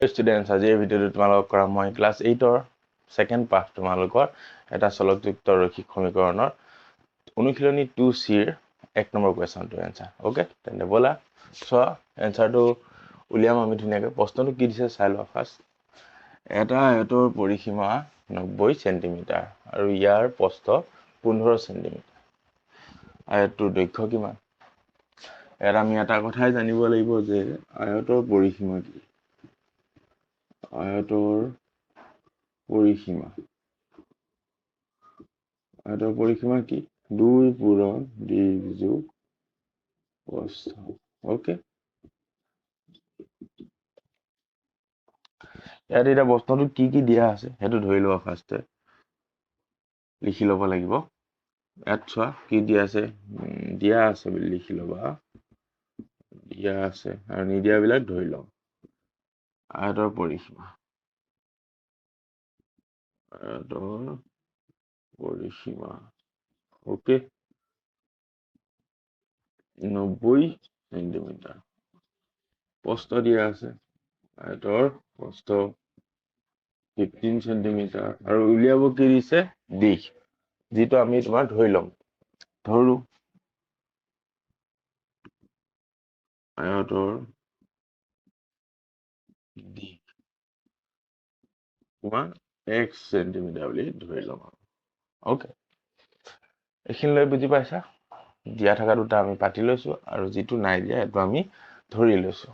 Students, আজি এই ভিডিঅ'টো তোমালোকক কৰা মই ক্লাছ 8ৰ সেকেন্ড পাৰ্ট তোমালোকৰ এটা চলকযুক্ত ৰৈখিক সমীকৰণৰ অনুশীলনী 2C ৰ 1 নম্বৰ কোৱেশ্চনটো এনসাৰ ওকে তেনে বলা সো এনসাৰটো উলিয়াম আমি ধুনিয়াকৈ প্ৰশ্নটো কি দিছে চাই লোৱা ফাৰ্ষ্ট এটা আয়তৰ পৰিসীমা 90 সেন্টিমিটাৰ আৰু ইয়াৰ প্ৰস্থ 15 সেন্টিমিটাৰ আয়তটোৰ দৈৰ্ঘ্য কিমান এৰ আমি এটা কথাই জানিব লাগিব যে আয়তৰ পৰিসীমা কি আয়তৰ পৰিসীমা কি 2 পূৰণ দীৰ্ঘ যোগ প্ৰস্থ ওকে ইয়াত এটা বস্তুটো কি দিয়া আছে হেতু ধৰি লোৱা ফাৰ্স্টে লিখি লব লাগিব ইয়াত চোৱা কি দিয়া আছে বুলি লিখি লবা দিয়া আছে আৰু নিদিয়া বিলাক ধৰি লও আয়তৰ পৰিসীমা 90 সেন্টিমিটাৰ প্ৰস্থ দিয়া আছে আয়তৰ প্ৰস্থ 15 সেন্টিমিটাৰ আৰু উলিয়াব কি দিছে দিশ যেটো আমি তোমাৰ ধৰি লম ধৰু আয়তৰ দিশ তোমাৰ x সেন্টিমিটাৰ বুলি ধৰি লম ওকে এখিনলৈ বুজি পাইছা দিয়া থাকা দুটা আমি পাতি লৈছো আৰু যেটো নাই দিয়া এটো আমি ধৰি লৈছো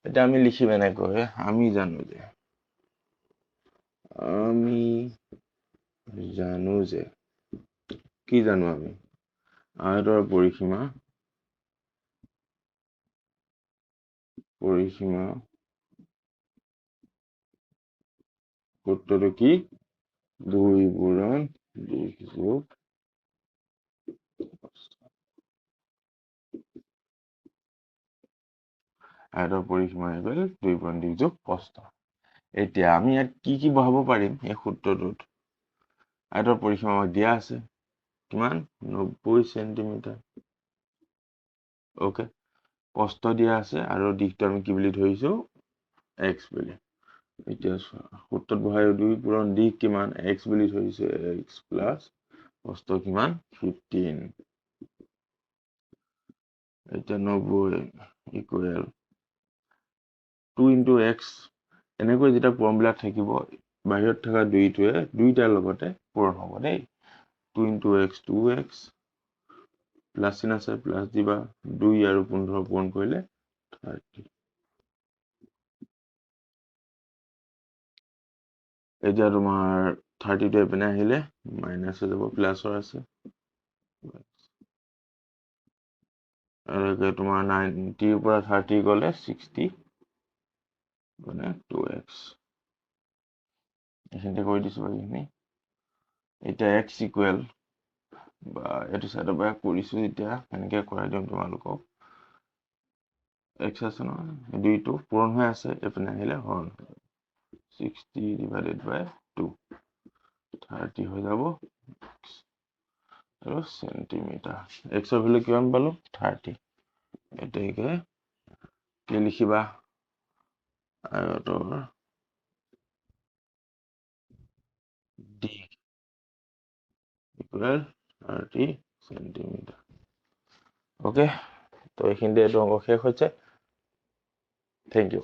এটা আমি লিখিম এনেকৈ আমি জানো যে কি জানো আমি আয়তৰ পৰিসীমা সূত্ৰটো কি 2 পূৰণ দীৰ্ঘ যোগ আয়তৰ পৰিসীমা হ'ল 2 পূৰণ দীৰ্ঘ যোগ প্ৰস্থ এতিয়া আমি ইয়াত কি বহাব পাৰিম এই সূত্ৰটোত আয়তৰ পৰিসীমা আমাক দিয়া আছে কিমান 90 সেন্টিমিটাৰ ওকে প্ৰস্থ দিয়া আছে আৰু দিশটো আমি কি বুলি ধৰিছো x বুলি এতিয়া সূত্ৰত বহাই 2 পূৰণ দিশ কিমান x বুলি ধৰিছে x প্লাস প্ৰস্থ কিমান 15 এতিয়া 90 ইকুৱেল 2 into x এনেকৈ যেটা ফৰ্মুলা থাকিব বাহিৰত থকা দুইটোৱে দুইটাৰ লগতে পূৰণ হ'ব দেই 2 into x 2x প্লাস চিন আছে প্লাস দিবা 2 আৰু 15 পূৰণ কৰিলে 30 এতিয়া তোমাৰ 30 টো এপিনে আহিলে মাইনাস হৈ যাব প্লাসৰ আছে আৰু তোমাৰ 90 ৰ পৰা 30 গলে 60 মানে 2x এখিনতে কৰি দিছো বাকিখিনি এটা x ইকুৱেল বা এটো সাইডৰ পৰা কৰিছো এতিয়া এনেকৈ কৰাই দিম তোমালোকক x আছে ন দুইটো পূৰণ হৈ আছে এপিনে আহিলে হৰণ 60 divided by 2 30 হৈ যাব আৰু সেন্টিমিটাৰ x ৰ ভ্যালু কিমান পালো 30 এটাকে কি লিখিবা আয়তৰ দিশ ইকুৱেল 30 সেন্টিমিটাৰ ওকে তো এইখিনিতে এইটো অংক শেষ হৈছে থ্যাংক ইউ